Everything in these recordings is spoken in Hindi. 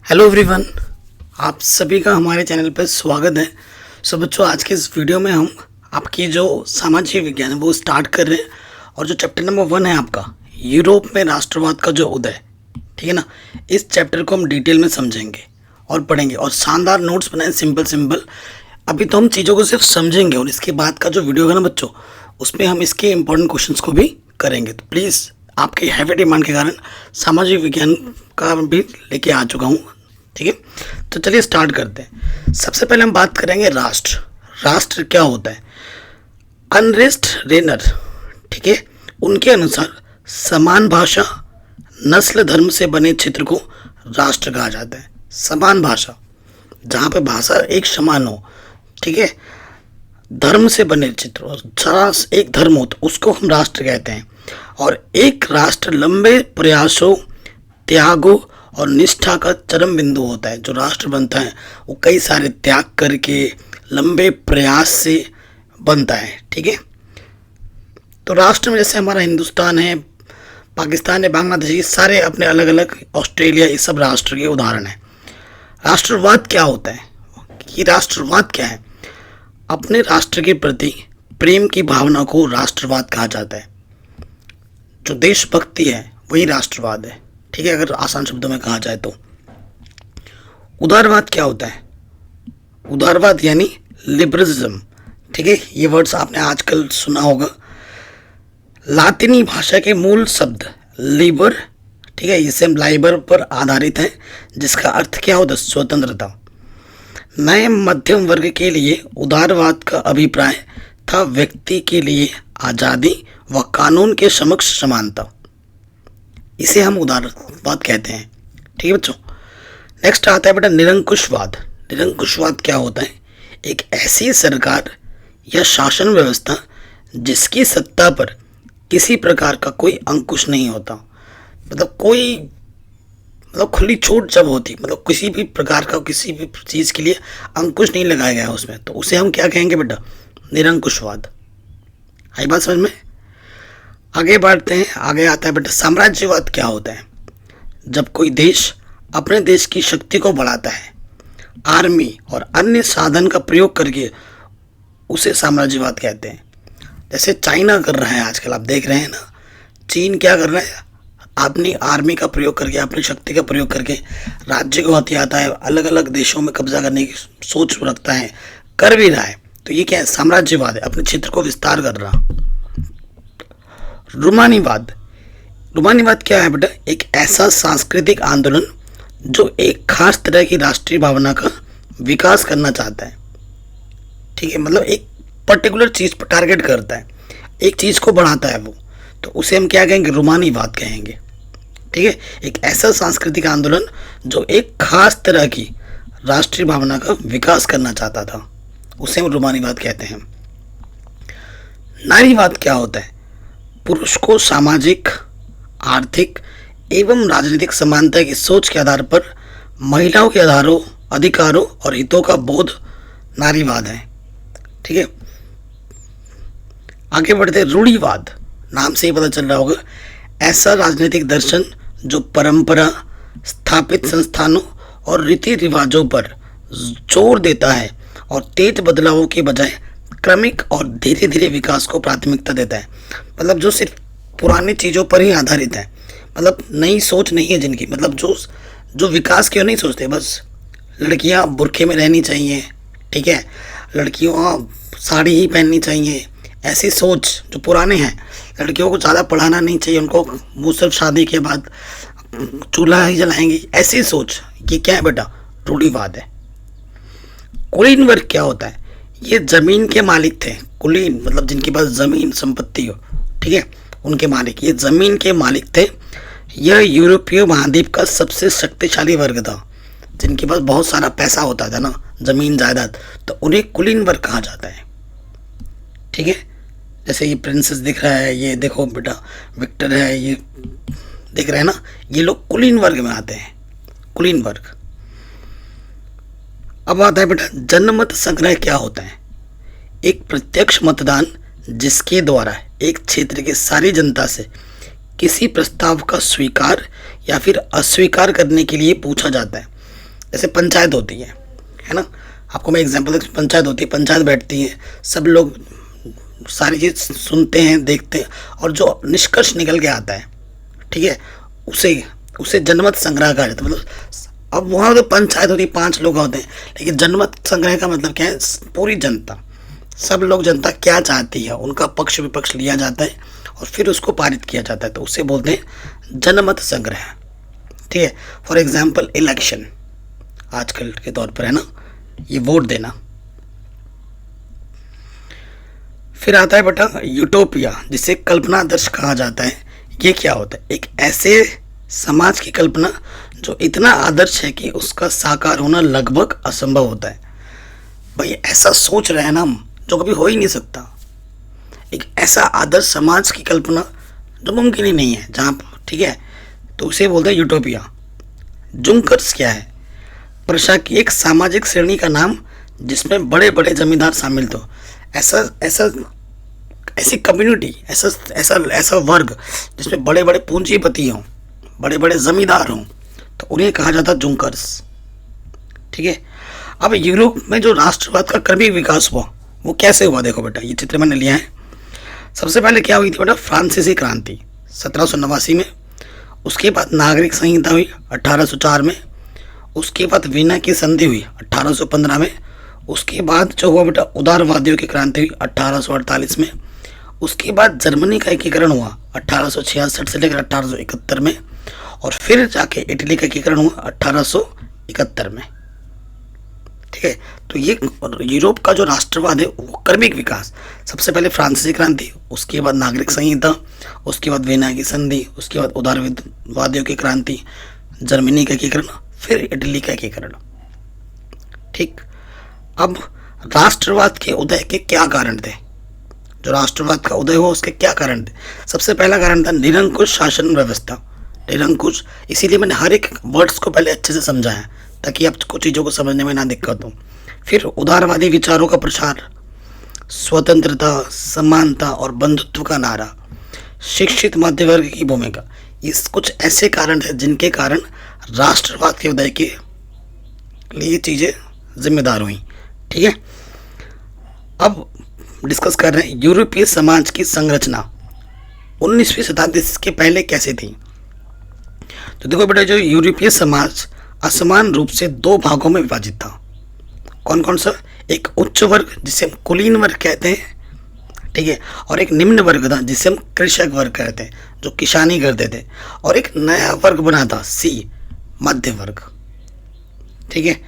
हेलो एवरीवन, आप सभी का हमारे चैनल पर स्वागत है। सो बच्चों, आज के इस वीडियो में हम आपकी जो सामाजिक विज्ञान है वो स्टार्ट कर रहे हैं। और जो चैप्टर नंबर 1 है आपका यूरोप में राष्ट्रवाद का जो उदय, ठीक है ना, इस चैप्टर को हम डिटेल में समझेंगे और पढ़ेंगे और शानदार नोट्स बनाए सिंपल। अभी तो हम चीज़ों को सिर्फ समझेंगे और इसके बाद का जो वीडियो है ना बच्चों, उसमें हम इसके इंपॉर्टेंट क्वेश्चंस को भी करेंगे। तो प्लीज़, आपकी हैवी डिमांड के कारण सामाजिक विज्ञान का भी लेके आ चुका हूँ, ठीक है। तो चलिए स्टार्ट करते हैं। सबसे पहले हम बात करेंगे राष्ट्र क्या होता है। अनरेस्ट रेनर, ठीक है, उनके अनुसार समान भाषा, नस्ल, धर्म से बने क्षेत्र को राष्ट्र कहा जाता है। समान भाषा, जहाँ पे भाषा एक समान हो, ठीक है, धर्म से बने चित्र, सारा एक धर्म हो, तो उसको हम राष्ट्र कहते हैं। और एक राष्ट्र लंबे प्रयासों, त्यागों और निष्ठा का चरम बिंदु होता है। जो राष्ट्र बनता है वो कई सारे त्याग करके लंबे प्रयास से बनता है, ठीक है। तो राष्ट्र में जैसे हमारा हिंदुस्तान है, पाकिस्तान है, बांग्लादेश, ये सारे अपने अलग अलग, ऑस्ट्रेलिया, ये सब राष्ट्र के उदाहरण हैं। राष्ट्रवाद क्या होता है? कि राष्ट्रवाद क्या है? अपने राष्ट्र के प्रति प्रेम की भावना को राष्ट्रवाद कहा जाता है। जो देशभक्ति है वही राष्ट्रवाद है, ठीक है, अगर आसान शब्दों में कहा जाए तो। उदारवाद क्या होता है? उदारवाद यानी लिबरलिज्म, ठीक है, ये वर्ड्स आपने आजकल सुना होगा। लातिनी भाषा के मूल शब्द लिबर, ठीक है, इसे लाइबर पर आधारित है, जिसका अर्थ क्या होता है? स्वतंत्रता। नए मध्यम वर्ग के लिए उदारवाद का अभिप्राय था व्यक्ति के लिए आज़ादी व कानून के समक्ष समानता। इसे हम उदारवाद कहते हैं, ठीक है बच्चों। नेक्स्ट आता है बेटा निरंकुशवाद। निरंकुशवाद क्या होता है? एक ऐसी सरकार या शासन व्यवस्था जिसकी सत्ता पर किसी प्रकार का कोई अंकुश नहीं होता। मतलब खुली छूट जब होती, मतलब किसी भी प्रकार का किसी भी चीज़ के लिए अंकुश नहीं लगाया गया उसमें, तो उसे हम क्या कहेंगे बेटा? निरंकुशवाद। आई बात समझ में? आगे बढ़ते हैं। आगे आता है बेटा साम्राज्यवाद क्या होता है? जब कोई देश अपने देश की शक्ति को बढ़ाता है, आर्मी और अन्य साधन का प्रयोग करके, उसे साम्राज्यवाद कहते हैं। जैसे चाइना कर रहा है आजकल, आप देख रहे हैं ना, चीन क्या कर रहा है? अपनी आर्मी का प्रयोग करके, अपनी शक्ति का प्रयोग करके राज्य को हथियाता है, अलग अलग देशों में कब्जा करने की सोच रखता है, कर भी रहा है। तो ये क्या है? साम्राज्यवाद है, अपने क्षेत्र को विस्तार कर रहा। रूमानीवाद। रूमानीवाद क्या है बेटा? एक ऐसा सांस्कृतिक आंदोलन जो एक खास तरह की राष्ट्रीय भावना का विकास करना चाहता है, ठीक है, मतलब एक पर्टिकुलर चीज़ पर टारगेट करता है, एक चीज़ को बढ़ाता है वो, तो उसे हम क्या कहेंगे? रूमानीवाद कहेंगे, ठीक है। एक ऐसा सांस्कृतिक आंदोलन जो एक खास तरह की राष्ट्रीय भावना का विकास करना चाहता था, उसे हम रूमानीवाद कहते हैं। नारीवाद क्या होता है? पुरुष को सामाजिक, आर्थिक एवं राजनीतिक समानता की सोच के आधार पर महिलाओं के अधिकारों और हितों का बोध नारीवाद है, ठीक है। आगे बढ़ते। रूढ़िवाद, नाम से ही पता चल रहा होगा, ऐसा राजनीतिक दर्शन जो परंपरा, स्थापित संस्थानों और रीति रिवाजों पर जोर देता है और तेज बदलावों के बजाय क्रमिक और धीरे धीरे विकास को प्राथमिकता देता है। मतलब जो सिर्फ पुरानी चीज़ों पर ही आधारित है, मतलब नई सोच नहीं है जिनकी, मतलब जो विकास की नहीं सोचते। बस लड़कियां बुर्खे में रहनी चाहिए, ठीक है, लड़कियों साड़ी ही पहननी चाहिए, ऐसी सोच जो पुराने हैं। लड़कियों को ज़्यादा पढ़ाना नहीं चाहिए, उनको वो सिर्फ शादी के बाद चूल्हा ही जलाएंगी, ऐसी सोच, ये क्या है बेटा? रूढ़िवाद है। कुलीन वर्ग क्या होता है? ये जमीन के मालिक थे। कुलीन मतलब जिनके पास जमीन संपत्ति हो, ठीक है, उनके मालिक, ये जमीन के मालिक थे। यह यूरोपीय महाद्वीप का सबसे शक्तिशाली वर्ग था, जिनके पास बहुत सारा पैसा होता था ना, जमीन जायदाद, तो उन्हें कुलीन वर्ग कहा जाता है, ठीक है। जैसे ये प्रिंसेस दिख रहा है, ये देखो बेटा विक्टर है, ये दिख रहा है ना, ये लोग कुलीन वर्ग में आते हैं, कुलीन वर्ग। अब आता है बेटा जनमत संग्रह क्या होता है? एक प्रत्यक्ष मतदान जिसके द्वारा एक क्षेत्र की सारी जनता से किसी प्रस्ताव का स्वीकार या फिर अस्वीकार करने के लिए पूछा जाता है। जैसे पंचायत होती है ना, आपको मैं एग्जांपल देता हूँ। पंचायत होती है, पंचायत बैठती है, सब लोग सारी चीज़ सुनते हैं, देखते हैं, और जो निष्कर्ष निकल के आता है, ठीक है, उसे उसे जनमत संग्रह कहा जाता है। मतलब अब वहाँ तो पंचायत होती है, 5 लोग होते हैं, लेकिन जनमत संग्रह का मतलब क्या है, पूरी जनता, सब लोग, जनता क्या चाहती है, उनका पक्ष विपक्ष लिया जाता है और फिर उसको पारित किया जाता है, तो उसे बोलते हैं जनमत संग्रह। ठीक है, फॉर एग्जाम्पल इलेक्शन आजकल के तौर पर है ना, ये वोट देना। फिर आता है बेटा यूटोपिया, जिसे कल्पना आदर्श कहा जाता है। ये क्या होता है, एक ऐसे समाज की कल्पना जो इतना आदर्श है कि उसका साकार होना लगभग असंभव होता है। भाई ऐसा सोच रहे हैं ना हम, जो कभी हो ही नहीं सकता। एक ऐसा आदर्श समाज की कल्पना जो मुमकिन ही नहीं है जहाँ, ठीक है, तो उसे बोलते हैं यूटोपिया। जुंकर्स क्या है, प्रशा की एक सामाजिक श्रेणी का नाम जिसमें बड़े बड़े जमींदार शामिल थे। ऐसा ऐसा ऐसी कम्युनिटी, ऐसा ऐसा ऐसा वर्ग जिसमें बड़े बड़े पूंजीपति हों, बड़े बड़े जमींदार हों, तो उन्हें कहा जाता है जुंकर्स। ठीक है, अब यूरोप में जो राष्ट्रवाद का क्रमिक विकास हुआ वो कैसे हुआ, देखो बेटा ये चित्र मैंने लिया है। सबसे पहले क्या हुई थी बेटा, फ्रांसीसी क्रांति 1789 में। उसके बाद नागरिक संहिता हुई 1804 में। उसके बाद वीना की संधि हुई 1815 में। उसके बाद जो हुआ बेटा उदारवादियों की क्रांति हुई 1848 में। उसके बाद जर्मनी का एकीकरण हुआ 1866 से लेकर 1871 में, और फिर जाके इटली का एकीकरण हुआ 1871 में। ठीक है, तो ये यूरोप का जो राष्ट्रवाद है वो क्रमिक विकास, सबसे पहले फ्रांसीसी क्रांति, उसके बाद नागरिक संहिता, उसके बाद वीना की संधि, उसके बाद उदारवादियों की क्रांति, जर्मनी का एकीकरण, फिर इटली का एकीकरण। ठीक, अब राष्ट्रवाद के उदय के क्या कारण थे, जो राष्ट्रवाद का उदय हुआ उसके क्या कारण थे। सबसे पहला कारण था निरंकुश शासन व्यवस्था। निरंकुश, इसीलिए मैंने हर एक वर्ड्स को पहले अच्छे से समझाया ताकि आप कुछ चीज़ों को समझने में ना दिक्कत हो। फिर उदारवादी विचारों का प्रसार, स्वतंत्रता, समानता और बंधुत्व का नारा, शिक्षित मध्य वर्ग की भूमिका, ये कुछ ऐसे कारण हैं जिनके कारण राष्ट्रवाद के उदय के लिए चीज़ें जिम्मेदार हुई। ठीक है, अब डिस्कस कर रहे हैं यूरोपीय समाज की संरचना 19वीं शताब्दी के पहले कैसे थी। तो देखो बेटा, जो यूरोपीय समाज असमान रूप से 2 भागों में विभाजित था। कौन कौन सा, एक उच्च वर्ग जिसे हम कुलीन वर्ग कहते हैं, ठीक है, और एक निम्न वर्ग था जिसे हम कृषक वर्ग कहते हैं, जो किसानी करते थे, और एक नया वर्ग बना था सी, मध्य वर्ग। ठीक है,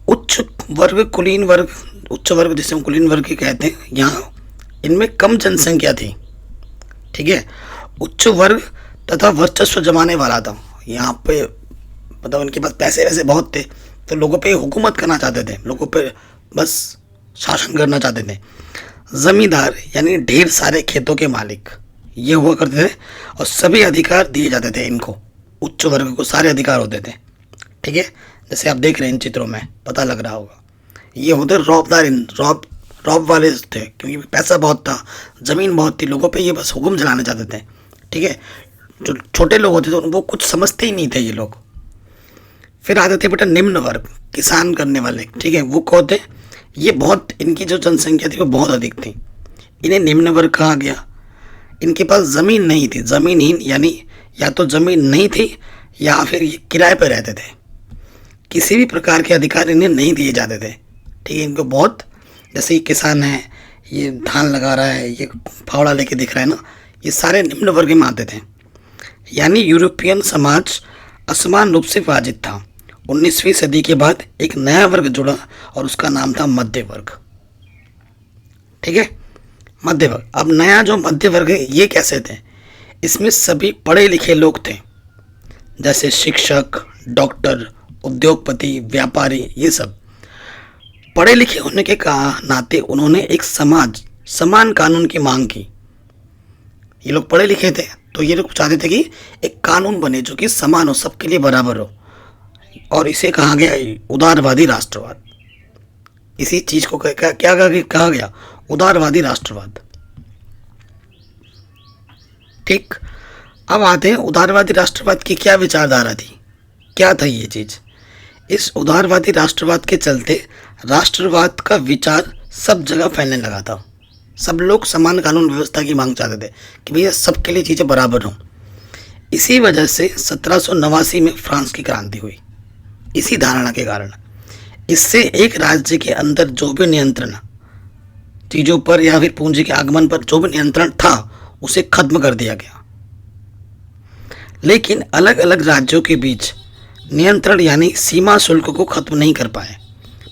उच्च वर्ग, कुलीन वर्ग, उच्च वर्ग जिसे हम कुलीन वर्ग ही कहते हैं, यहाँ इनमें कम जनसंख्या थी। ठीक है, उच्च वर्ग तथा वर्चस्व जमाने वाला था। यहाँ पे मतलब उनके पास पैसे वैसे बहुत थे, तो लोगों पे हुकूमत करना चाहते थे, लोगों पे बस शासन करना चाहते थे। जमींदार यानी ढेर सारे खेतों के मालिक ये हुआ करते थे, और सभी अधिकार दिए जाते थे इनको, उच्च वर्ग को सारे अधिकार होते थे। ठीक है, जैसे आप देख रहे हैं इन चित्रों में पता लग रहा होगा, ये होते रौबदार, रौब वाले थे, क्योंकि पैसा बहुत था, ज़मीन बहुत थी, लोगों पे ये बस हुक्म चलाना चाहते थे। ठीक है, जो छोटे लोग होते थे वो कुछ समझते ही नहीं थे ये लोग। फिर आते थे बेटा निम्न वर्ग, किसान करने वाले। ठीक है, वो कौन थे, ये बहुत, इनकी जो जनसंख्या थी वो बहुत अधिक थी, इन्हें निम्न वर्ग कहा गया। इनके पास ज़मीन नहीं थी, ज़मीनहीन, यानी या तो ज़मीन नहीं थी या फिर ये किराए पर रहते थे। किसी भी प्रकार के अधिकार इन्हें नहीं दिए जाते थे। ठीक है, इनको बहुत, जैसे ये किसान है, ये धान लगा रहा है, ये फावड़ा लेके दिख रहा है ना, ये सारे निम्न वर्ग में आते थे। यानी यूरोपियन समाज असमान रूप से विभाजित था। 19वीं सदी के बाद एक नया वर्ग जुड़ा और उसका नाम था मध्य वर्ग। ठीक है, मध्य वर्ग। अब नया जो मध्य वर्ग है ये कैसे थे, इसमें सभी पढ़े लिखे लोग थे, जैसे शिक्षक, डॉक्टर, उद्योगपति, व्यापारी, ये सब पढ़े लिखे होने के नाते उन्होंने एक समान कानून की मांग की। ये लोग पढ़े लिखे थे तो ये लोग चाहते थे कि एक कानून बने जो कि समान हो, सबके लिए बराबर हो, और इसे कहा गया उदारवादी राष्ट्रवाद। इसी चीज को क्या कहा गया, उदारवादी राष्ट्रवाद। ठीक, अब आते हैं उदारवादी राष्ट्रवाद की क्या विचारधारा थी, क्या था ये चीज। इस उदारवादी राष्ट्रवाद के चलते राष्ट्रवाद का विचार सब जगह फैलने लगा था। सब लोग समान कानून व्यवस्था की मांग चाहते थे कि भैया सबके लिए चीज़ें बराबर हों। इसी वजह से 1789 में फ्रांस की क्रांति हुई, इसी धारणा के कारण। इससे एक राज्य के अंदर जो भी नियंत्रण चीज़ों पर या फिर पूंजी के आगमन पर जो भी नियंत्रण था उसे खत्म कर दिया गया। लेकिन अलग अलग राज्यों के बीच नियंत्रण यानी सीमा शुल्क को खत्म नहीं कर पाए।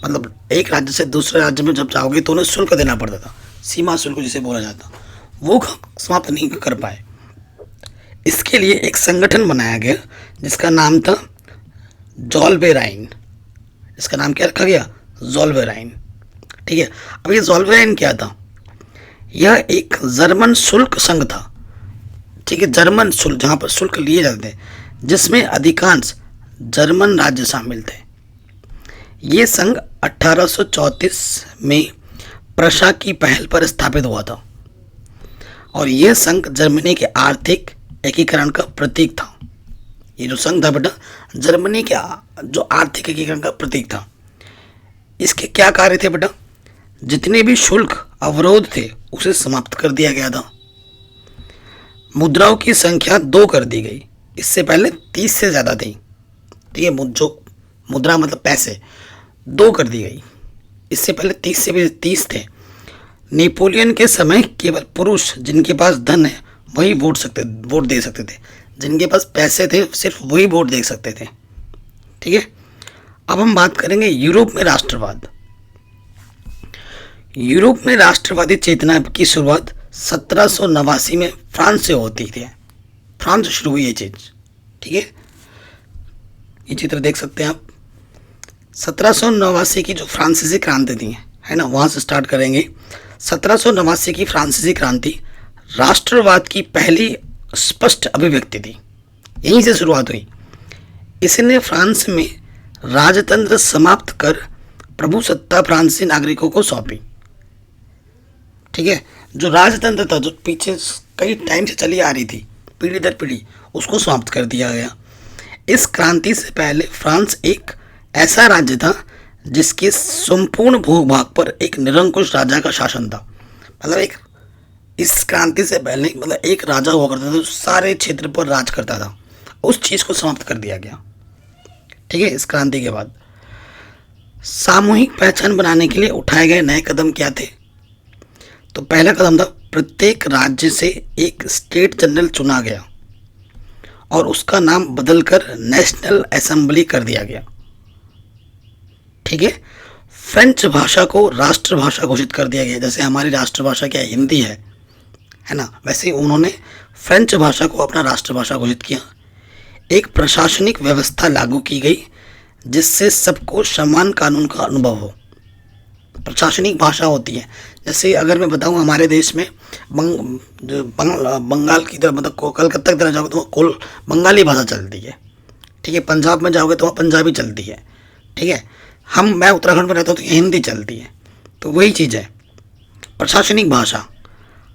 मतलब एक राज्य से दूसरे राज्य में जब जाओगे तो उन्हें शुल्क देना पड़ता था, सीमा शुल्क जिसे बोला जाता, वो समाप्त नहीं कर पाए। इसके लिए एक संगठन बनाया गया जिसका नाम था ज़ोलवेराइन। इसका नाम क्या रखा गया? ज़ोलवेराइन। ठीक है। अब ये ज़ोलवेराइन क्या था? यह एक जर्मन शुल्क संघ था। ठीक है, जर्मन शुल्क, जहाँ पर शुल्क लिए जाते थे, जिसमें अधिकांश जर्मन राज्य शामिल थे। ये संघ 1834 में प्रशा की पहल पर स्थापित हुआ था और यह संघ जर्मनी के आर्थिक एकीकरण का प्रतीक था। ये जो संघ था बेटा, जर्मनी के जो आर्थिक एकीकरण का प्रतीक था। इसके क्या कार्य थे बेटा? जितने भी शुल्क अवरोध थे उसे समाप्त कर दिया गया था। मुद्राओं की संख्या 2 कर दी गई। इससे पहले 30 से ज़्यादा थी। ठीक है, जो मुद्रा मतलब पैसे 2 कर दी गई। इससे पहले 30 से भी 30 थे। नेपोलियन के समय केवल पुरुष जिनके पास धन है वही वोट दे सकते थे। जिनके पास पैसे थे सिर्फ वही वोट दे सकते थे। ठीक है। अब हम बात करेंगे यूरोप में राष्ट्रवाद। यूरोप में राष्ट्रवादी चेतना की शुरुआत 1789 में फ्रांस से होती थी। फ्रांस से शुरू हुई ये चीज़। ठीक है, ये चित्र देख सकते हैं आप। 1789 की जो फ्रांसीसी क्रांति थी, है ना, वहाँ से स्टार्ट करेंगे। 1789 की फ्रांसीसी क्रांति राष्ट्रवाद की पहली स्पष्ट अभिव्यक्ति थी। यहीं से शुरुआत हुई। इसने फ्रांस में राजतंत्र समाप्त कर प्रभुसत्ता फ्रांसीसी नागरिकों को सौंपी। ठीक है, जो राजतंत्र था, जो पीछे कई टाइम से चली आ रही थी पीढ़ी दर पीढ़ी, उसको समाप्त कर दिया गया। इस क्रांति से पहले फ्रांस एक ऐसा राज्य था जिसके संपूर्ण भूभाग पर एक निरंकुश राजा का शासन था। मतलब एक इस क्रांति से पहले मतलब एक राजा हुआ करता था जो सारे क्षेत्र पर राज करता था। उस चीज़ को समाप्त कर दिया गया। ठीक है। इस क्रांति के बाद सामूहिक पहचान बनाने के लिए उठाए गए नए कदम क्या थे? तो पहला कदम था प्रत्येक राज्य से एक स्टेट जनरल चुना गया और उसका नाम बदलकर नेशनल असेंबली कर दिया गया। ठीक है। फ्रेंच भाषा को राष्ट्रभाषा घोषित कर दिया गया। जैसे हमारी राष्ट्रभाषा क्या हिंदी है ना, वैसे ही उन्होंने फ्रेंच भाषा को अपना राष्ट्रभाषा घोषित किया। एक प्रशासनिक व्यवस्था लागू की गई जिससे सबको समान कानून का अनुभव हो। प्रशासनिक भाषा होती है, जैसे अगर मैं बताऊं हमारे देश में बंगाल की तरफ मतलब कलकत्ता की तरफ जाओगे तो बंगाली भाषा चलती है। ठीक है। पंजाब में जाओगे तो वहाँ पंजाबी चलती है। ठीक है। मैं उत्तराखंड में रहता हूँ तो हिंदी चलती है। तो वही चीज़ है प्रशासनिक भाषा।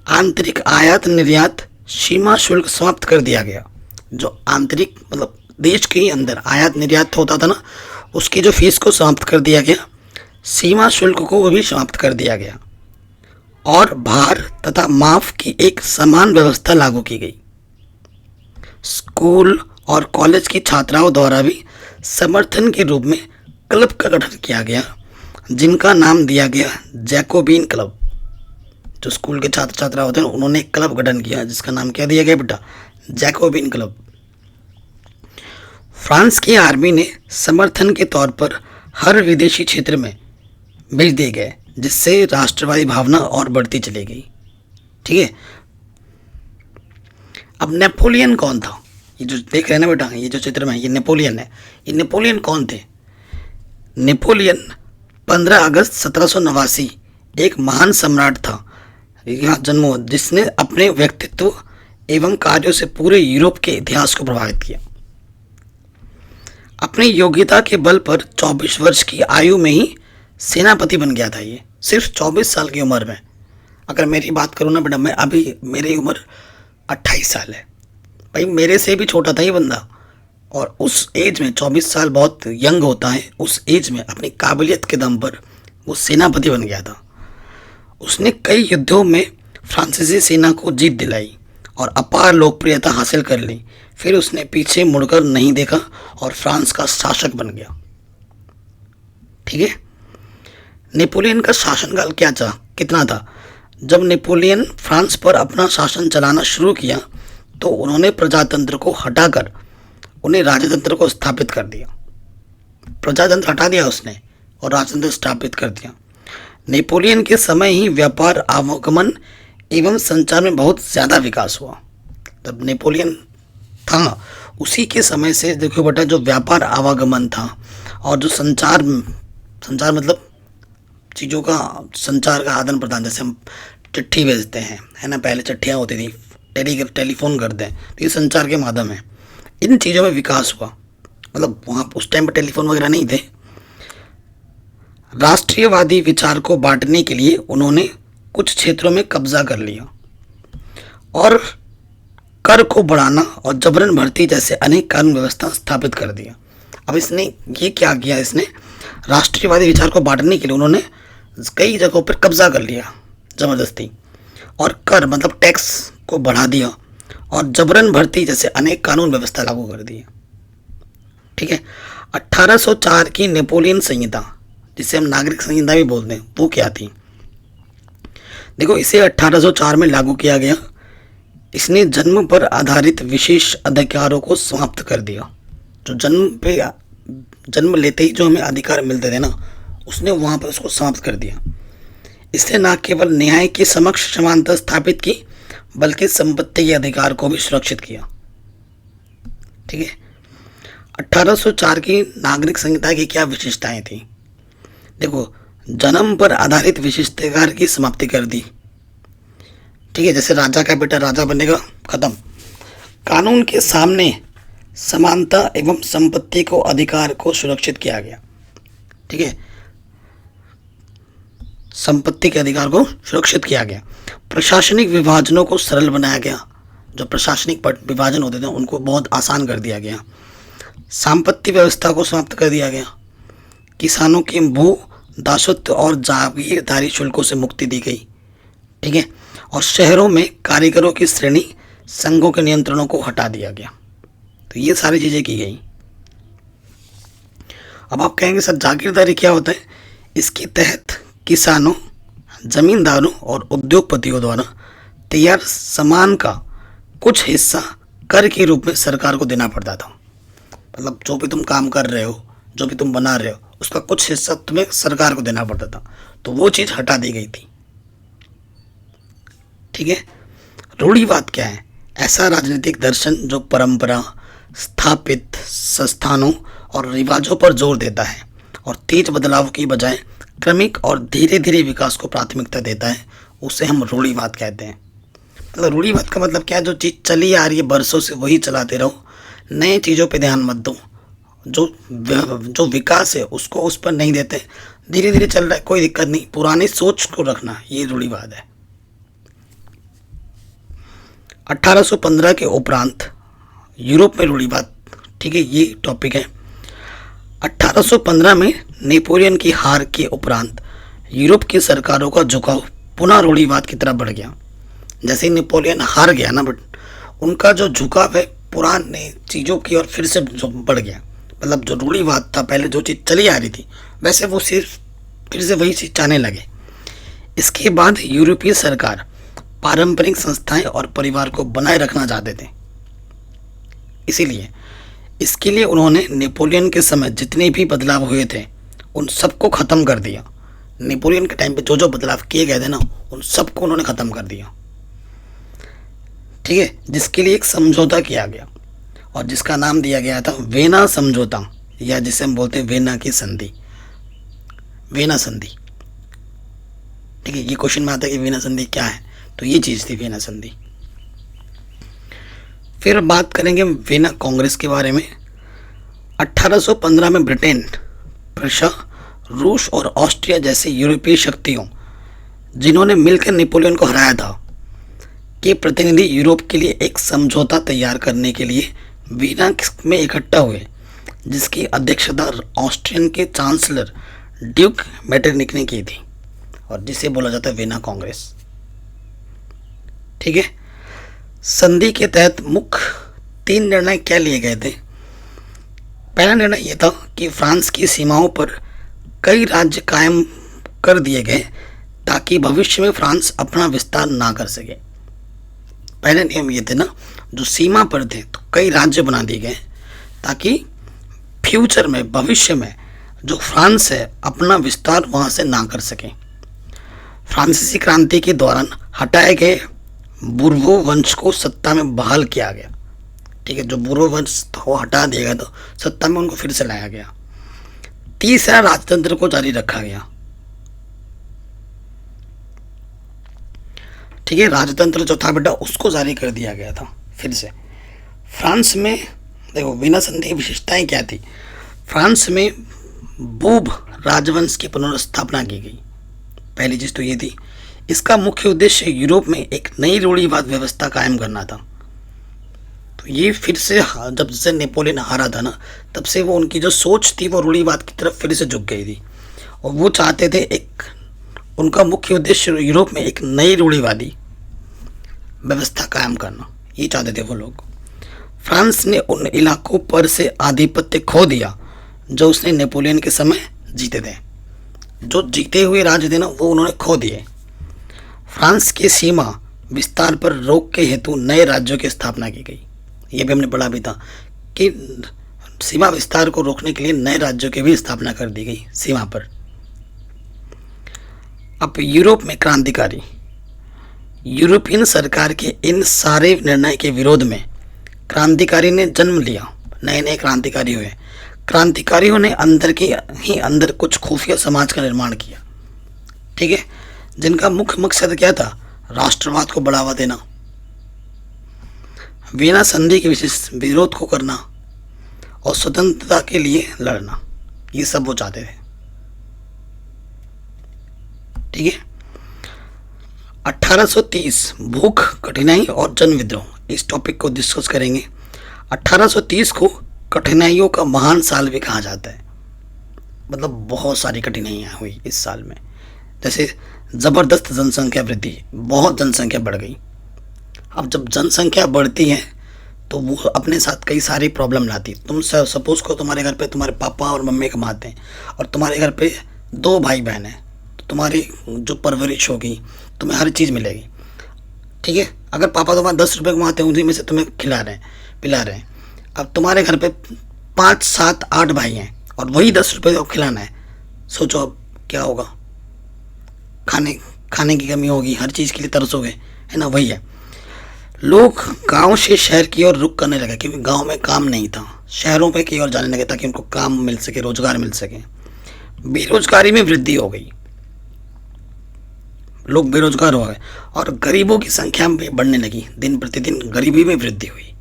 आंतरिक आयात निर्यात सीमा शुल्क समाप्त कर दिया गया। जो आंतरिक मतलब देश के ही अंदर आयात निर्यात होता था ना, उसकी जो फीस को समाप्त कर दिया गया। सीमा शुल्क को भी समाप्त कर दिया गया और भार तथा माफ की एक समान व्यवस्था लागू की गई। स्कूल और कॉलेज की छात्राओं द्वारा भी समर्थन के रूप में क्लब का गठन किया गया जिनका नाम दिया गया जैकोबिन क्लब। जो स्कूल के छात्र छात्रा होते हैं उन्होंने एक क्लब गठन किया जिसका नाम क्या दिया गया बेटा? Jacobin club. फ्रांस की आर्मी ने समर्थन के तौर पर हर विदेशी क्षेत्र में भेज दिए गए जिससे राष्ट्रवादी भावना और बढ़ती चली गई। ठीक है। अब नेपोलियन कौन था? ये जो देख रहे हैं ना बेटा, ये जो चित्र में ये नेपोलियन है। ये नेपोलियन कौन थे? नेपोलियन 15 अगस्त 1789 एक महान सम्राट था, यहाँ जन्म हुआ, जिसने अपने व्यक्तित्व एवं कार्यों से पूरे यूरोप के इतिहास को प्रभावित किया। अपनी योग्यता के बल पर 24 वर्ष की आयु में ही सेनापति बन गया था। ये सिर्फ 24 साल की उम्र में। अगर मेरी बात करूँ ना बेटा, मैं अभी मेरी उम्र 28 साल है। भाई मेरे से भी छोटा था ये बंदा। और उस एज में 24 साल बहुत यंग होता है, उस एज में अपनी काबिलियत के दम पर वो सेनापति बन गया था। उसने कई युद्धों में फ्रांसीसी सेना को जीत दिलाई और अपार लोकप्रियता हासिल कर ली। फिर उसने पीछे मुड़कर नहीं देखा और फ्रांस का शासक बन गया। ठीक है। नेपोलियन का शासनकाल कितना था? जब नेपोलियन फ्रांस पर अपना शासन चलाना शुरू किया तो उन्होंने प्रजातंत्र को हटाकर उन्हें राजतंत्र को स्थापित कर दिया। प्रजातंत्र हटा दिया उसने और राजतंत्र स्थापित कर दिया। नेपोलियन के समय ही व्यापार, आवागमन एवं संचार में बहुत ज़्यादा विकास हुआ। तब नेपोलियन था उसी के समय से देखो बेटा, जो व्यापार आवागमन था और जो संचार मतलब चीज़ों का संचार का आदान प्रदान, जैसे हम चिट्ठी भेजते हैं, है ना, पहले चिट्ठियाँ होती थी, टेलीफोन करते हैं, तो ये संचार के माध्यम है। इन चीज़ों में विकास हुआ। मतलब वहाँ उस टाइम पर टेलीफोन वगैरह नहीं थे। राष्ट्रीयवादी विचार को बांटने के लिए उन्होंने कुछ क्षेत्रों में कब्जा कर लिया और कर को बढ़ाना और जबरन भर्ती जैसे अनेक कानून व्यवस्था स्थापित कर दिया। अब इसने ये क्या किया? इसने राष्ट्रीयवादी विचार को बांटने के लिए उन्होंने कई जगहों पर कब्जा कर लिया ज़बरदस्ती, और कर मतलब टैक्स को बढ़ा दिया और जबरन भर्ती जैसे अनेक कानून व्यवस्था लागू कर दी। ठीक है। 1804 की नेपोलियन संहिता, जिसे हम नागरिक संहिता भी बोलते हैं, वो क्या थी? देखो, इसे 1804 में लागू किया गया। इसने जन्म पर आधारित विशेष अधिकारों को समाप्त कर दिया। जो जन्म लेते ही जो हमें अधिकार मिलते थे ना, उसने वहाँ पर उसको समाप्त कर दिया। इसने न केवल न्याय के समक्ष समानता स्थापित की, बल्कि संपत्ति के अधिकार को भी सुरक्षित किया। ठीक है। 1804 की नागरिक संहिता की क्या विशेषताएं थी? देखो, जन्म पर आधारित विशेषाधिकार की समाप्ति कर दी। ठीक है। जैसे राजा का बेटा राजा बनेगा, खत्म। कानून के सामने समानता एवं संपत्ति को अधिकार को सुरक्षित किया गया। ठीक है। संपत्ति के अधिकार को सुरक्षित किया गया। प्रशासनिक विभाजनों को सरल बनाया गया। जो प्रशासनिक विभाजन होते थे उनको बहुत आसान कर दिया गया। संपत्ति व्यवस्था को समाप्त कर दिया गया। किसानों के भू दासत्व और जागीरदारी शुल्कों से मुक्ति दी गई। ठीक है। और शहरों में कारीगरों की श्रेणी संघों के नियंत्रणों को हटा दिया गया। तो ये सारी चीज़ें की गई। अब आप कहेंगे सर जागीरदारी क्या होता है? इसके तहत किसानों, जमींदारों और उद्योगपतियों द्वारा तैयार सामान का कुछ हिस्सा कर के रूप में सरकार को देना पड़ता था। मतलब जो भी तुम काम कर रहे हो, जो भी तुम बना रहे हो, उसका कुछ हिस्सा तुम्हें सरकार को देना पड़ता था। तो वो चीज़ हटा दी गई थी। ठीक है। रूढ़िवाद क्या है? ऐसा राजनीतिक दर्शन जो परंपरा, स्थापित संस्थानों और रिवाजों पर जोर देता है और तेज बदलाव की बजाय क्रमिक और धीरे धीरे विकास को प्राथमिकता देता है, उसे हम रूढ़िवाद कहते हैं। मतलब रूढ़िवाद का मतलब क्या है? जो चीज़ चली आ रही है बरसों से वही चलाते रहो, नए चीज़ों पे ध्यान मत दो। जो विकास है उसको उस पर नहीं देते, धीरे धीरे चल रहा है, कोई दिक्कत नहीं, पुरानी सोच को रखना, ये रूढ़िवाद है। 1815 के उपरांत यूरोप में रूढ़िवाद, ठीक है, ये टॉपिक है। 1815 में नेपोलियन की हार के उपरांत यूरोप की सरकारों का झुकाव पुनः रूढ़िवाद की तरफ बढ़ गया। जैसे ही नेपोलियन हार गया ना, बट उनका जो झुकाव है पुराने चीज़ों की ओर फिर से बढ़ गया। मतलब जो रूढ़िवाद था, पहले जो चीज़ चली आ रही थी, वैसे वो सिर्फ फिर से वही चीज़ चाहने लगे। इसके बाद यूरोपीय सरकार पारंपरिक संस्थाएं और परिवार को बनाए रखना चाहते थे। इसीलिए इसके लिए उन्होंने नेपोलियन के समय जितने भी बदलाव हुए थे उन सबको ख़त्म कर दिया। नेपोलियन के टाइम पे जो जो बदलाव किए गए थे ना, उन सबको उन्होंने ख़त्म कर दिया। ठीक है। जिसके लिए एक समझौता किया गया और जिसका नाम दिया गया था वेना समझौता, या जिसे हम बोलते हैं वेना की संधि, वेना संधि। ठीक है। ये क्वेश्चन में आता है कि वेना संधि क्या है, तो ये चीज़ थी वेना संधि। फिर बात करेंगे वेना कांग्रेस के बारे में। 1815 में ब्रिटेन, प्रशा, रूस और ऑस्ट्रिया जैसे यूरोपीय शक्तियों जिन्होंने मिलकर नेपोलियन को हराया था के प्रतिनिधि यूरोप के लिए एक समझौता तैयार करने के लिए वीना में इकट्ठा हुए, जिसकी अध्यक्षता ऑस्ट्रियन के चांसलर ड्यूक मेटरनिक ने की थी और जिसे बोला जाता है वीना कांग्रेस। ठीक है। संधि के तहत मुख्य 3 निर्णय क्या लिए गए थे। पहला निर्णय यह था कि फ्रांस की सीमाओं पर कई राज्य कायम कर दिए गए ताकि भविष्य में फ्रांस अपना विस्तार ना कर सके। पहले नियम ये थे ना, जो सीमा पर थे तो कई राज्य बना दिए गए ताकि फ्यूचर में, भविष्य में जो फ्रांस है अपना विस्तार वहाँ से ना कर सके। फ्रांसीसी क्रांति के दौरान हटाए गए बुर्बो वंश को सत्ता में बहाल किया गया। ठीक है, जो बुर्बो वंश था वो हटा दिया गया तो सत्ता में उनको फिर से लाया गया। तीसरा, राजतंत्र को जारी रखा गया। ठीक है, राजतंत्र जो था बेटा उसको जारी कर दिया गया था फिर से। फ्रांस में देखो वीना संधि की विशेषताएं क्या थी। फ्रांस में बूब राजवंश की पुनर्स्थापना की गई। पहली चीज तो ये थी। इसका मुख्य उद्देश्य यूरोप में एक नई रूढ़िवाद व्यवस्था कायम करना था। तो ये फिर से जब से नेपोलियन हारा था ना, तब से वो उनकी जो सोच थी वो रूढ़िवाद की तरफ फिर से झुक गई थी और वो चाहते थे, एक उनका मुख्य उद्देश्य यूरोप में एक नई रूढ़िवादी व्यवस्था कायम करना, ये चाहते थे वो लोग। फ्रांस ने उन इलाकों पर से आधिपत्य खो दिया जो उसने नेपोलियन के समय जीते थे। जो जीते हुए राज्य थे ना वो उन्होंने खो दिए। फ्रांस की सीमा विस्तार पर रोक के हेतु नए राज्यों की स्थापना की गई। ये भी हमने पढ़ा भी था कि सीमा विस्तार को रोकने के लिए नए राज्यों की भी स्थापना कर दी गई सीमा पर। अब यूरोप में क्रांतिकारी, यूरोपियन सरकार के इन सारे निर्णय के विरोध में क्रांतिकारी ने जन्म लिया। नए नए क्रांतिकारी हुए। क्रांतिकारियों ने अंदर के ही अंदर कुछ खुफिया समाज का निर्माण किया। ठीक है, जिनका मुख्य मकसद क्या था, राष्ट्रवाद को बढ़ावा देना, वीना संधि के विशेष विरोध को करना और स्वतंत्रता के लिए लड़ना, ये सब वो चाहते थे। ठीक है। 1830 भूख, कठिनाई और जन विद्रोह, इस टॉपिक को डिस्कस करेंगे। 1830 को कठिनाइयों का महान साल भी कहा जाता है। मतलब बहुत सारी कठिनाइयाँ हुई इस साल में। जैसे ज़बरदस्त जनसंख्या वृद्धि, बहुत जनसंख्या बढ़ गई। अब जब जनसंख्या बढ़ती है तो वो अपने साथ कई सारी प्रॉब्लम लाती है। तुम सपोज को तुम्हारे घर पे तुम्हारे पापा और मम्मी कमाते हैं और तुम्हारे घर पे 2 भाई बहन हैं, तो तुम्हारी जो परवरिश होगी तुम्हें हर चीज़ मिलेगी। ठीक है, अगर पापा तुम्हारे 10 रुपये कमाते हैं उसी में से तुम्हें खिला रहे हैं पिला रहे हैं। अब तुम्हारे घर पे 5, 7, 8 भाई हैं और वही 10 रुपये को खिलाना है। सोचो अब क्या होगा। खाने की कमी होगी, हर चीज़ के लिए तरसोगे, है ना। वही है, लोग गांव से शहर की ओर रुख करने लगे क्योंकि गांव में काम नहीं था। शहरों पे की ओर जाने लगे ताकि उनको काम मिल सके, रोजगार मिल सके। बेरोजगारी में वृद्धि हो गई, लोग बेरोजगार हो गए और गरीबों की संख्या भी बढ़ने लगी। दिन प्रतिदिन गरीबी में वृद्धि हुई।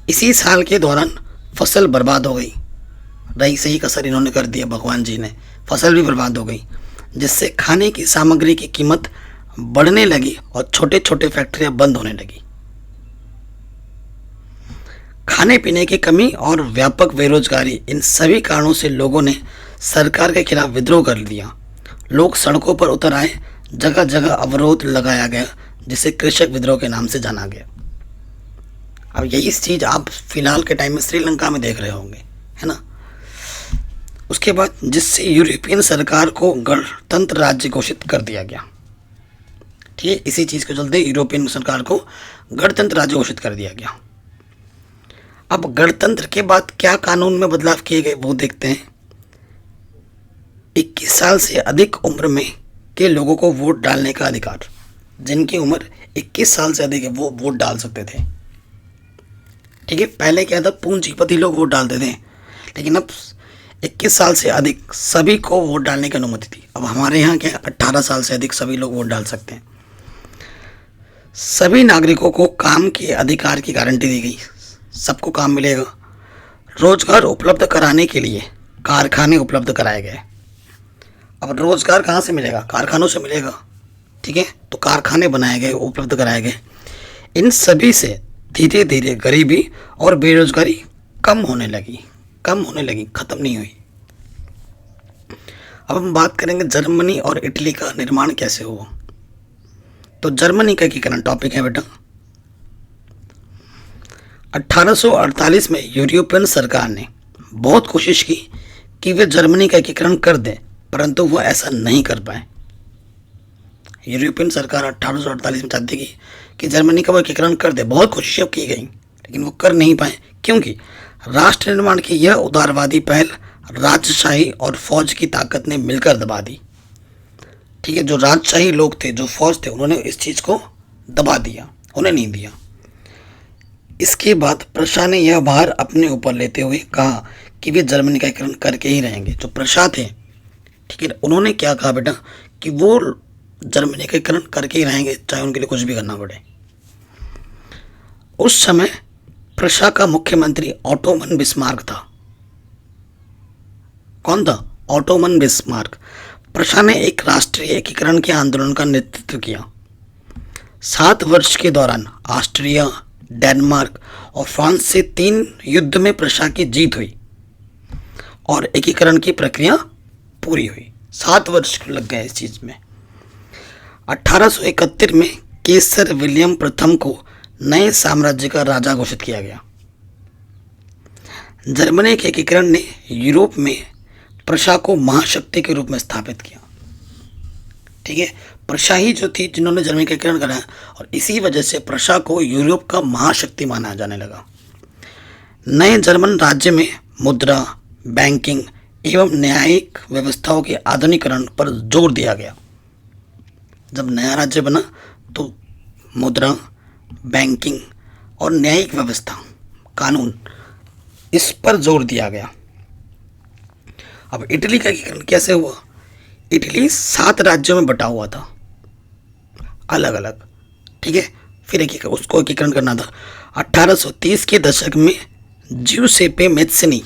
इसी साल के दौरान फसल बर्बाद हो गई। रही सही कसर इन्होंने कर दिया भगवान जी ने, फसल भी बर्बाद हो गई, जिससे खाने की सामग्री की कीमत बढ़ने लगी और छोटे छोटे फैक्ट्रियां बंद होने लगी। खाने पीने की कमी और व्यापक बेरोजगारी, इन सभी कारणों से लोगों ने सरकार के खिलाफ विद्रोह कर दिया। लोग सड़कों पर उतर आए, जगह जगह अवरोध लगाया गया जिसे कृषक विद्रोह के नाम से जाना गया। अब यही चीज आप फिलहाल के टाइम में श्रीलंका में देख रहे होंगे, है ना। उसके बाद जिससे यूरोपियन सरकार को गणतंत्र राज्य घोषित कर दिया गया। ठीक है, इसी चीज के चलते यूरोपियन सरकार को गणतंत्र राज्य घोषित कर दिया गया। अब गणतंत्र के बाद क्या कानून में बदलाव किए गए वो देखते हैं। 21 साल से अधिक उम्र में के लोगों को वोट डालने का अधिकार, जिनकी उम्र 21 साल से अधिक है वो वोट डाल सकते थे। ठीक है, पहले क्या था, पूंजीपति लोग वोट डालते थे, लेकिन अब 21 साल से अधिक सभी को वोट डालने की अनुमति थी। अब हमारे यहाँ क्या, 18 साल से अधिक सभी लोग वोट डाल सकते हैं। सभी नागरिकों को काम के अधिकार की गारंटी दी गई, सबको काम मिलेगा। रोजगार उपलब्ध कराने के लिए कारखाने उपलब्ध कराए गए। अब रोजगार कहाँ से मिलेगा, कारखानों से मिलेगा। ठीक है, तो कारखाने बनाए गए, उपलब्ध कराए गए। इन सभी से धीरे धीरे गरीबी और बेरोजगारी कम होने लगी, खत्म नहीं हुई। अब हम बात करेंगे जर्मनी और इटली का निर्माण कैसे हुआ। तो जर्मनी का एकीकरण टॉपिक है बेटा। 1848 में यूरोपियन सरकार ने बहुत कोशिश की कि वे जर्मनी का एकीकरण कर दें, परंतु वह ऐसा नहीं कर पाए। यूरोपियन सरकार 1848 में चाहती थी कि जर्मनी का वो एकीकरण कर दे, बहुत कोशिशें की गई लेकिन वो कर नहीं पाए, क्योंकि राष्ट्र निर्माण की यह उदारवादी पहल राजशाही और फौज की ताकत ने मिलकर दबा दी। ठीक है, जो राजशाही लोग थे, जो फौज थे, उन्होंने इस चीज़ को दबा दिया, उन्हें नहीं दिया। इसके बाद प्रशा ने यह भार अपने ऊपर लेते हुए कहा कि वे जर्मनी का एकीकरण करके ही रहेंगे। जो प्रशा थे, ठीक है, उन्होंने क्या कहा बेटा कि वो जर्मनी का एकीकरण करके ही रहेंगे, चाहे उनके लिए कुछ भी करना पड़े। उस समय प्रशा का मुख्यमंत्री ऑटोमन बिस्मार्क था। कौन था? Ottoman Bismarck. प्रशा ने एक राष्ट्रीय एकीकरण के आंदोलन का नेतृत्व किया। 7 वर्ष के दौरान ऑस्ट्रिया, डेनमार्क और फ्रांस से 3 युद्ध में प्रशा की जीत हुई और एकीकरण की प्रक्रिया पूरी हुई। 7 वर्ष लग गए इस चीज में। 1871 में केसर विलियम प्रथम को नए साम्राज्य का राजा घोषित किया गया। जर्मनी के एकीकरण ने यूरोप में प्रशा को महाशक्ति के रूप में स्थापित किया। ठीक है, प्रशा ही जो थी जिन्होंने जर्मनी का एकीकरण कराया, और इसी वजह से प्रशा को यूरोप का महाशक्ति माना जाने लगा। नए जर्मन राज्य में मुद्रा, बैंकिंग एवं न्यायिक व्यवस्थाओं के आधुनिकीकरण पर जोर दिया गया। जब नया राज्य बना तो मुद्रा, बैंकिंग और न्यायिक व्यवस्था, कानून, इस पर जोर दिया गया। अब इटली का एकीकरण कैसे हुआ? इटली 7 राज्यों में बटा हुआ था, अलग अलग। ठीक है, फिर उसको एकीकरण करना था। 1830 के दशक में ज्यूसेप्पे मैत्सिनी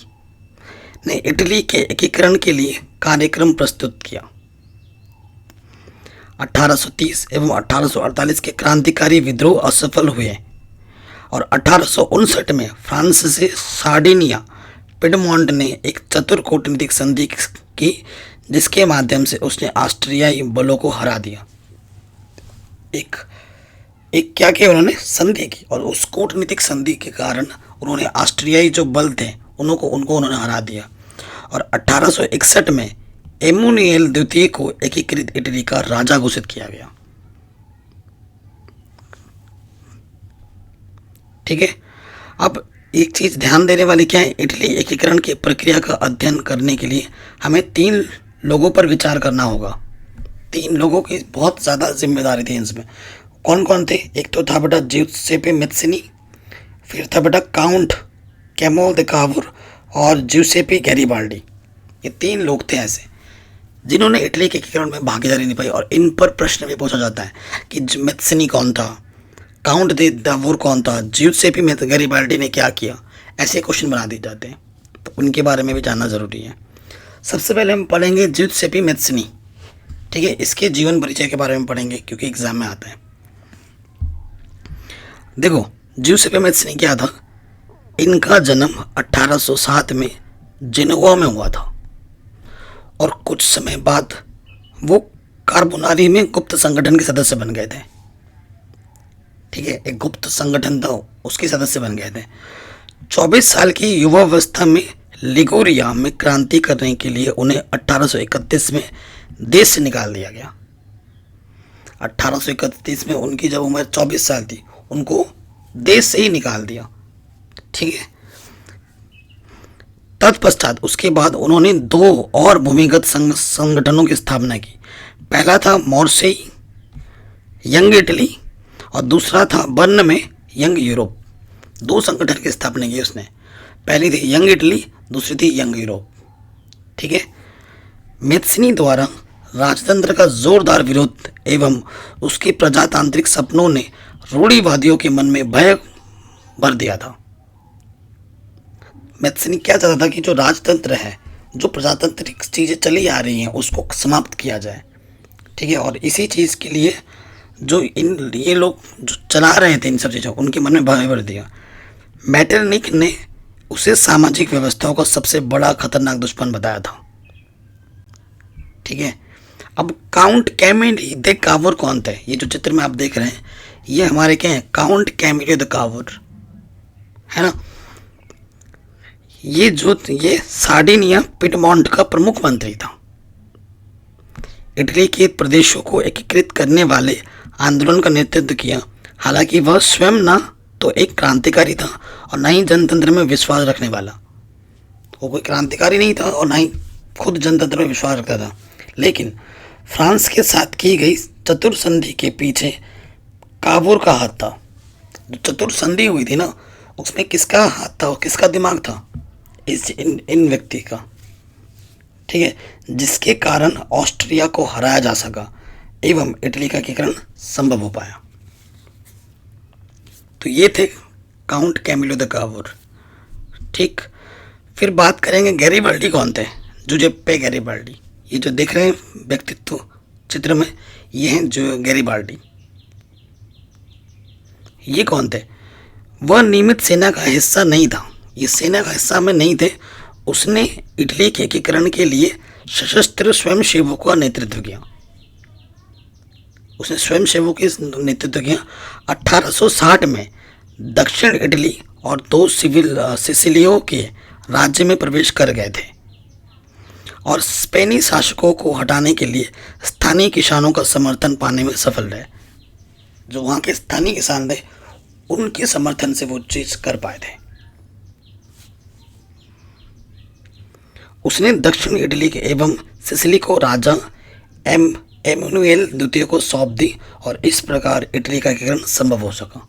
ने इटली के एकीकरण के लिए कार्यक्रम प्रस्तुत किया। 1830 एवं 1848 के क्रांतिकारी विद्रोह असफल हुए और 1859 में फ्रांस से सार्डिनिया, पिडमोंट ने एक चतुर कूटनीतिक संधि की, जिसके माध्यम से उसने ऑस्ट्रियाई बलों को हरा दिया। एक क्या किया उन्होंने? संधि की, और उस कूटनीतिक संधि के कारण उन्होंने ऑस्ट्रियाई जो बल थे उनको उन्होंने हरा दिया। और 1861 में एमुनियल द्वितीय को एकीकृत इटली का राजा घोषित किया गया। ठीक है, अब एक चीज ध्यान देने वाली क्या है? इटली एकीकरण की प्रक्रिया का अध्ययन करने के लिए हमें 3 लोगों पर विचार करना होगा। 3 लोगों की बहुत ज़्यादा जिम्मेदारी थी इसमें। कौन कौन थे? एक तो था बेटा ज्यूसेप्पे मैत्सिनी, फिर था बेटा काउंट कैमो दे कावुर और ज्यूसेप्पे गैरिबाल्डी। ये 3 लोग थे ऐसे जिन्होंने इटली के एकीकरण में भागीदारी निभाई, और इन पर प्रश्न भी पूछा जाता है कि मैत्सिनी कौन था, काउंट दे कावुर कौन था, ज्यूसेप्पे गैरिबाल्डी ने क्या किया। ऐसे क्वेश्चन बना दिए जाते हैं, तो उनके बारे में भी जानना जरूरी है। सबसे पहले हम पढ़ेंगे ज्यूसेप्पे मैत्सिनी। ठीक है, इसके जीवन परिचय के बारे में पढ़ेंगे क्योंकि एग्जाम में आता है। देखो, ज्यूसेप्पे मैत्सिनी क्या था? इनका जन्म 1807 में जेनोवा में हुआ था, और कुछ समय बाद वो कार्बोनारी में गुप्त संगठन के सदस्य बन गए थे। ठीक है, एक गुप्त संगठन था, उसके सदस्य बन गए थे। 24 साल की युवावस्था में लिगोरिया में क्रांति करने के लिए उन्हें 1831 में देश से निकाल दिया गया। 1831 में उनकी जब उम्र 24 साल थी, उनको देश से ही निकाल दिया। ठीक है, तत्पश्चात उसके बाद उन्होंने 2 और भूमिगत संगठनों की स्थापना की। पहला था मोर्सेई यंग इटली और दूसरा था बर्न में यंग यूरोप। 2 संगठन की स्थापना की उसने। पहली थी यंग इटली, दूसरी थी यंग यूरोप। ठीक है, मैत्सिनी द्वारा राजतंत्र का जोरदार विरोध एवं उसके प्रजातांत्रिक सपनों ने रूढ़िवादियों के मन में भय भर दिया था। मैत्सिनी क्या चाहता था कि जो राजतंत्र है, जो प्रजातांत्रिक चीज़ें चली आ रही हैं, उसको समाप्त किया जाए। ठीक है, और इसी चीज़ के लिए ये लोग जो चला रहे थे इन सब चीज़ों, उनके मन में भय भर दिया। मेटरनिक ने उसे सामाजिक व्यवस्थाओं का सबसे बड़ा खतरनाक दुश्मन बताया था। ठीक है, अब काउंट कैमिलो द कावर कौन थे? ये जो चित्र में आप देख रहे हैं ये हमारे क्या हैं? काउंट कैमिलो द कावर, है ना। ये सार्डिनिया पिडमोंट का प्रमुख मंत्री था। इटली के प्रदेशों को एकीकृत करने वाले आंदोलन का नेतृत्व किया। हालांकि वह स्वयं ना तो एक क्रांतिकारी था और ना ही जनतंत्र में विश्वास रखने वाला। वो कोई क्रांतिकारी नहीं था और ना ही खुद जनतंत्र में विश्वास रखता था। लेकिन फ्रांस के साथ की गई चतुर संधि के पीछे कावूर का हाथ था। जो चतुर संधि हुई थी ना, उसमें किसका हाथ था और किसका दिमाग था? इन व्यक्ति का। ठीक है, जिसके कारण ऑस्ट्रिया को हराया जा सका एवं इटली का एकीकरण संभव हो पाया। तो ये थे काउंट कैमिलो द कावूर। ठीक, फिर बात करेंगे गैरिबाल्डी कौन थे? जुजेप्पे गैरिबाल्डी। ये जो देख रहे हैं व्यक्तित्व चित्र में, ये हैं जो गैरिबाल्डी। ये कौन थे? वह नियमित सेना का हिस्सा नहीं था। ये सेना का हिस्सा में नहीं थे। उसने इटली के एकीकरण के लिए सशस्त्र स्वयंसेवकों का नेतृत्व किया। उसने स्वयंसेवकों के नेतृत्व किया। 1860 में दक्षिण इटली और 2 सिसिलियों के राज्य में प्रवेश कर गए थे और स्पेनी शासकों को हटाने के लिए स्थानीय किसानों का समर्थन पाने में सफल रहे। जो वहाँ के स्थानीय किसान थे, उनके समर्थन से वो चीज कर पाए थे। उसने दक्षिण इटली के एवं सिसिली को राजा एमनुएल द्वितीय को सौंप दी और इस प्रकार इटली का एकीकरण संभव हो सका।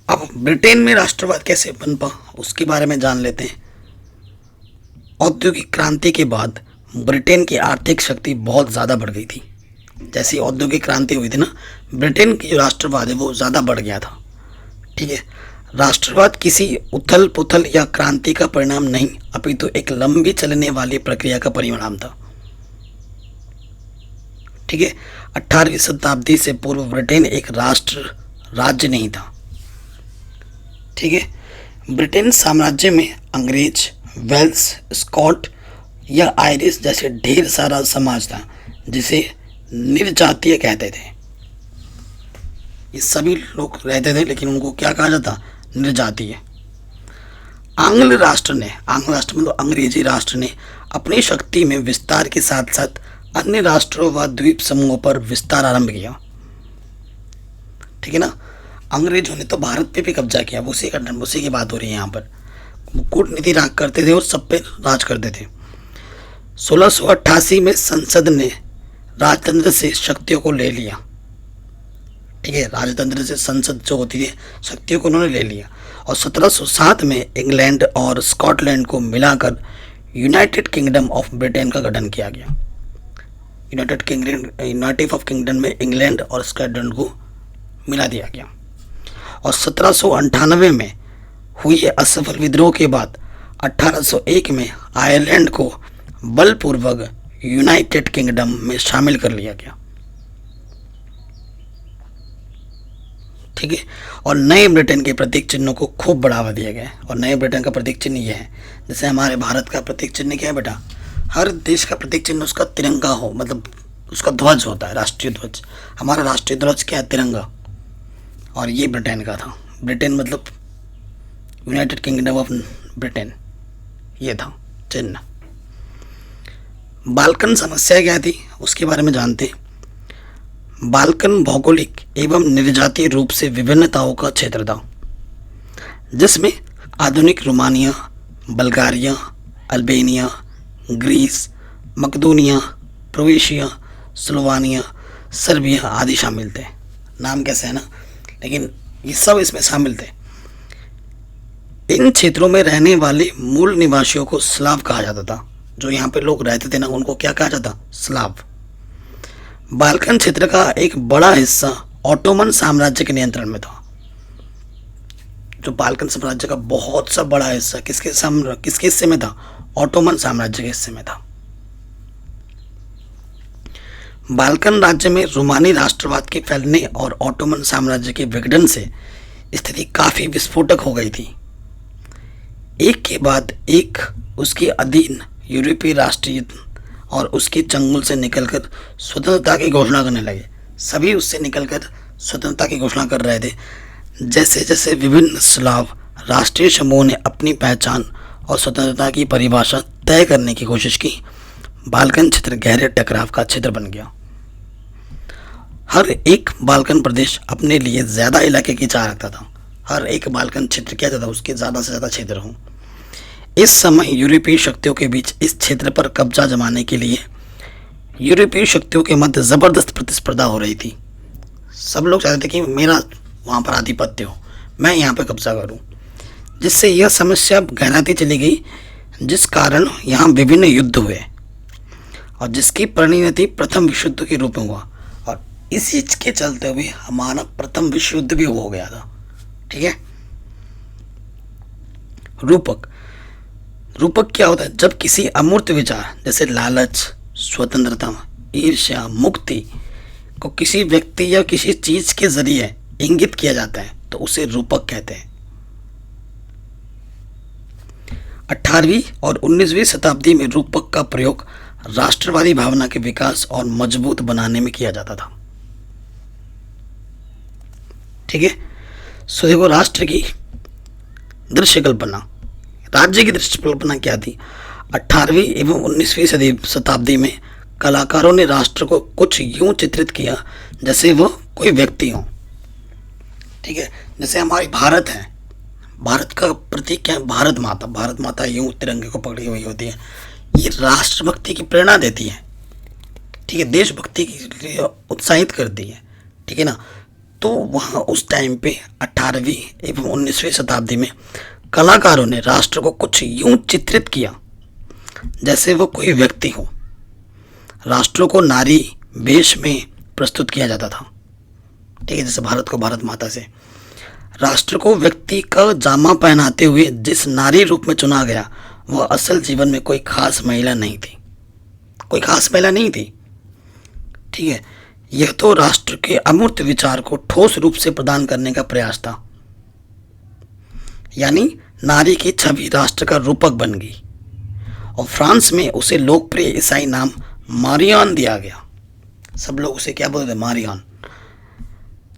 अब ब्रिटेन में राष्ट्रवाद कैसे पनपा उसके बारे में जान लेते हैं। औद्योगिक क्रांति के बाद ब्रिटेन की आर्थिक शक्ति बहुत ज़्यादा बढ़ गई थी। जैसी औद्योगिक क्रांति हुई थी ना, ब्रिटेन की जो राष्ट्रवाद है वो ज़्यादा बढ़ गया था। ठीक है, राष्ट्रवाद किसी उथल पुथल या क्रांति का परिणाम नहीं, अपितु एक लंबी चलने वाली प्रक्रिया का परिणाम था। ठीक है, 18वीं शताब्दी से पूर्व ब्रिटेन एक राज्य नहीं था। ठीक है, ब्रिटेन साम्राज्य में अंग्रेज, वेल्स, स्कॉट या आयरिश जैसे ढेर सारा समाज था जिसे निर्जातीय कहते थे। ये सभी लोग रहते थे लेकिन उनको क्या कहा जाता? निर्जातीय। आंग्ल राष्ट्र मतलब अंग्रेजी राष्ट्र ने अपनी शक्ति में विस्तार के साथ साथ अन्य राष्ट्रों व द्वीप समूहों पर विस्तार आरंभ किया। ठीक है ना, अंग्रेजों ने तो भारत पे भी कब्जा किया। उसी की बात हो रही है यहाँ पर। कूटनीति राज करते थे और सब पे राज करते थे। 1688 में संसद ने राजतंत्र से शक्तियों को ले लिया। ठीक है, राजतंत्र से संसद जो होती है शक्तियों को उन्होंने ले लिया और 1707 में इंग्लैंड और स्कॉटलैंड को मिलाकर यूनाइटेड किंगडम ऑफ ब्रिटेन का गठन किया गया। यूनाइटेड ऑफ किंगडम में इंग्लैंड और स्कॉटलैंड को मिला दिया गया। और 1798 में हुई असफल विद्रोह के बाद 1801 में आयरलैंड को बलपूर्वक यूनाइटेड किंगडम में शामिल कर लिया गया। ठीक है, और नए ब्रिटेन के प्रतीक चिन्हों को खूब बढ़ावा दिया गया। और नए ब्रिटेन का प्रतीक चिन्ह ये है, जैसे हमारे भारत का प्रतीक चिन्ह क्या है बेटा? हर देश का प्रतीक चिन्ह उसका तिरंगा हो, मतलब उसका ध्वज होता है, राष्ट्रीय ध्वज। हमारा राष्ट्रीय ध्वज क्या है? तिरंगा। और ये ब्रिटेन का था। ब्रिटेन मतलब यूनाइटेड किंगडम ऑफ ब्रिटेन, ये था चिन्ह। बाल्कन समस्या क्या थी उसके बारे में जानते हैं। बाल्कन भौगोलिक एवं निर्जातीय रूप से विभिन्नताओं का क्षेत्र था, जिसमें आधुनिक रोमानिया, बल्गारिया, अल्बेनिया, ग्रीस, मकदूनिया, क्रोएशिया, स्लोवानिया, सर्बिया आदि शामिल थे। नाम कैसे है ना, लेकिन ये सब इसमें शामिल थे। इन क्षेत्रों में रहने वाले मूल निवासियों को स्लाव कहा जाता था। जो यहाँ पे लोग रहते थे ना, उनको क्या कहा जाता? स्लाव। बाल्कन क्षेत्र का एक बड़ा हिस्सा ऑटोमन साम्राज्य के नियंत्रण में था। जो बाल्कन साम्राज्य का बहुत सा बड़ा हिस्सा किसके हिस्से में था? ऑटोमन साम्राज्य के हिस्से में था। बाल्कन राज्य में रोमानी राष्ट्रवाद के फैलने और ऑटोमन साम्राज्य के विघटन से स्थिति काफ़ी विस्फोटक हो गई थी। एक के बाद एक उसके अधीन यूरोपीय राष्ट्रीय और उसके चंगुल से निकलकर स्वतंत्रता की घोषणा करने लगे। सभी उससे निकलकर स्वतंत्रता की घोषणा कर रहे थे। जैसे जैसे विभिन्न स्लाव राष्ट्रीय समूहों ने अपनी पहचान और स्वतंत्रता की परिभाषा तय करने की कोशिश की, बाल्कन क्षेत्र गहरे टकराव का क्षेत्र बन गया। हर एक बाल्कन प्रदेश अपने लिए ज़्यादा इलाके की चाह रखता था। हर एक बाल्कन क्षेत्र क्या था, उसके ज़्यादा से ज़्यादा क्षेत्र हों। इस समय यूरोपीय शक्तियों के बीच इस क्षेत्र पर कब्जा जमाने के लिए यूरोपीय शक्तियों के मध्य ज़बरदस्त प्रतिस्पर्धा हो रही थी। सब लोग चाहते थे कि मेरा वहाँ पर आधिपत्य हो, मैं यहाँ पर कब्जा करूँ, जिससे यह समस्या गहराती चली गई, जिस कारण यहाँ विभिन्न युद्ध हुए और जिसकी परिणति प्रथम विश्व युद्ध के रूप में हुआ। और इसी के चलते हुए हमारा प्रथम विश्व युद्ध भी हो गया था। ठीक है। रूपक क्या होता है? जब किसी अमूर्त विचार जैसे लालच, स्वतंत्रता, ईर्ष्या, मुक्ति को किसी व्यक्ति या किसी चीज के जरिए इंगित किया जाता है तो उसे रूपक कहते हैं। 18वीं और 19वीं शताब्दी में रूपक का प्रयोग राष्ट्रवादी भावना के विकास और मजबूत बनाने में किया जाता था। ठीक है। सो देखो, राष्ट्र की दृश्य कल्पना, राज्य की दृश्य कल्पना क्या थी? 18वीं एवं 19वीं शताब्दी में कलाकारों ने राष्ट्र को कुछ यूं चित्रित किया जैसे वह कोई व्यक्ति हो। ठीक है। जैसे हमारी भारत है, भारत का प्रतीक क्या है? भारत माता। भारत माता यूं तिरंगे को पकड़ी हुई होती है। ये राष्ट्रभक्ति की प्रेरणा देती है। ठीक है। देशभक्ति के लिए उत्साहित करती है। ठीक है ना। तो वहाँ उस टाइम पे 18वीं एवं 19वीं शताब्दी में कलाकारों ने राष्ट्र को कुछ यूं चित्रित किया जैसे वो कोई व्यक्ति हो। राष्ट्रों को नारी वेश में प्रस्तुत किया जाता था। ठीक है। जैसे भारत को भारत माता से, राष्ट्र को व्यक्ति का जामा पहनाते हुए जिस नारी रूप में चुना गया वह असल जीवन में कोई खास महिला नहीं थी। कोई खास महिला नहीं थी। ठीक है। यह तो राष्ट्र के अमूर्त विचार को ठोस रूप से प्रदान करने का प्रयास था। यानी नारी की छवि राष्ट्र का रूपक बन गई और फ्रांस में उसे लोकप्रिय ईसाई नाम मारियान दिया गया। सब लोग उसे क्या बोलते थे? मारियान,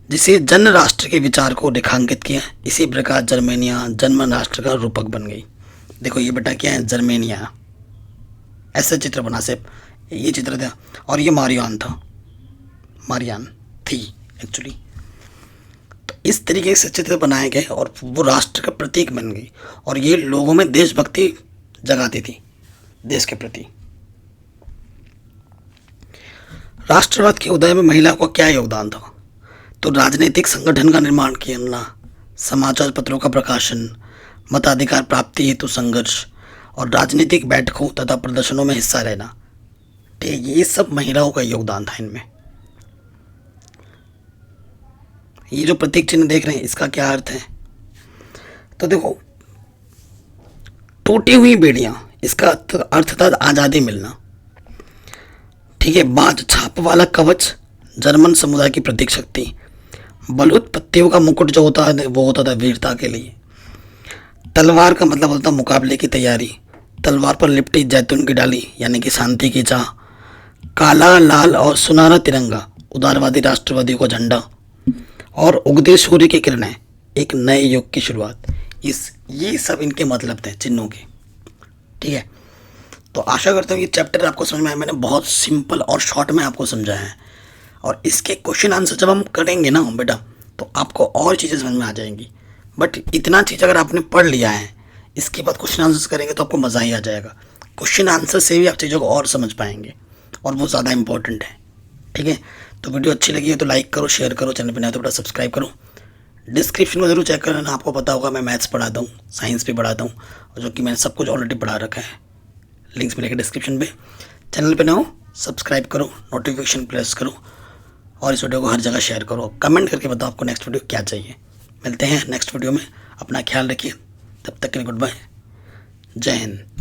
जिसे जन राष्ट्र के विचार को रेखांकित किया। इसी प्रकार जर्मेनिया जर्मन राष्ट्र का रूपक बन गई। देखो ये बेटा क्या है? जर्मेनिया। ऐसा चित्र बना से ये चित्र था और ये मारियान था, मारियान थी एक्चुअली। तो इस तरीके से चित्र बनाए गए और वो राष्ट्र का प्रतीक बन गई और ये लोगों में देशभक्ति जगाती थी देश के प्रति। राष्ट्रवाद के उदय में महिला को क्या योगदान था? तो राजनीतिक संगठन का निर्माण किया, समाचार पत्रों का प्रकाशन, मताधिकार प्राप्ति हेतु संघर्ष और राजनीतिक बैठकों तथा प्रदर्शनों में हिस्सा लेना। ठीक, ये सब महिलाओं का योगदान था इनमें। ये जो प्रतीक चिन्ह देख रहे हैं इसका क्या अर्थ है? तो देखो, टूटी हुई बेड़ियां, इसका अर्थ था आज़ादी मिलना। ठीक है। बाज छाप वाला कवच, जर्मन समुदाय की प्रतीक शक्ति। बलूत पत्तियों का मुकुट जो होता है वो होता था वीरता के लिए। तलवार का मतलब होता मुकाबले की तैयारी। तलवार पर लिपटी जैतून की डाली यानी कि शांति की चाह। काला, लाल और सुनहरा तिरंगा, उदारवादी राष्ट्रवादी को झंडा। और उगते सूर्य की किरणें, एक नए युग की शुरुआत। ये सब इनके मतलब थे चिन्हों के। ठीक है। तो आशा करता हूँ ये चैप्टर आपको समझ में आया। मैंने बहुत सिंपल और शॉर्ट में आपको समझाया है और इसके क्वेश्चन आंसर जब हम करेंगे ना बेटा तो आपको और चीज़ें समझ में आ जाएंगी। बट इतना चीज़ अगर आपने पढ़ लिया है, इसके बाद क्वेश्चन आंसर करेंगे तो आपको मज़ा ही आ जाएगा। क्वेश्चन आंसर से भी आप चीज़ों को और समझ पाएंगे और वो ज़्यादा इंपॉर्टेंट है। ठीक है। तो वीडियो अच्छी लगी है तो लाइक करो, शेयर करो, चैनल पर नया तो बेटा सब्सक्राइब करो। डिस्क्रिप्शन को जरूर चेक करना, आपको पता होगा मैं मैथ्स पढ़ाता हूँ, साइंस भी पढ़ाता हूँ और जो कि मैंने सब कुछ ऑलरेडी पढ़ा रखा है। लिंक्स मिलेंगे डिस्क्रिप्शन पे। चैनल पे ना हो सब्सक्राइब करो, नोटिफिकेशन प्रेस करो और इस वीडियो को हर जगह शेयर करो। कमेंट करके बताओ आपको नेक्स्ट वीडियो क्या चाहिए। मिलते हैं नेक्स्ट वीडियो में। अपना ख्याल रखिए। तब तक के लिए गुड बाय। जय हिंद।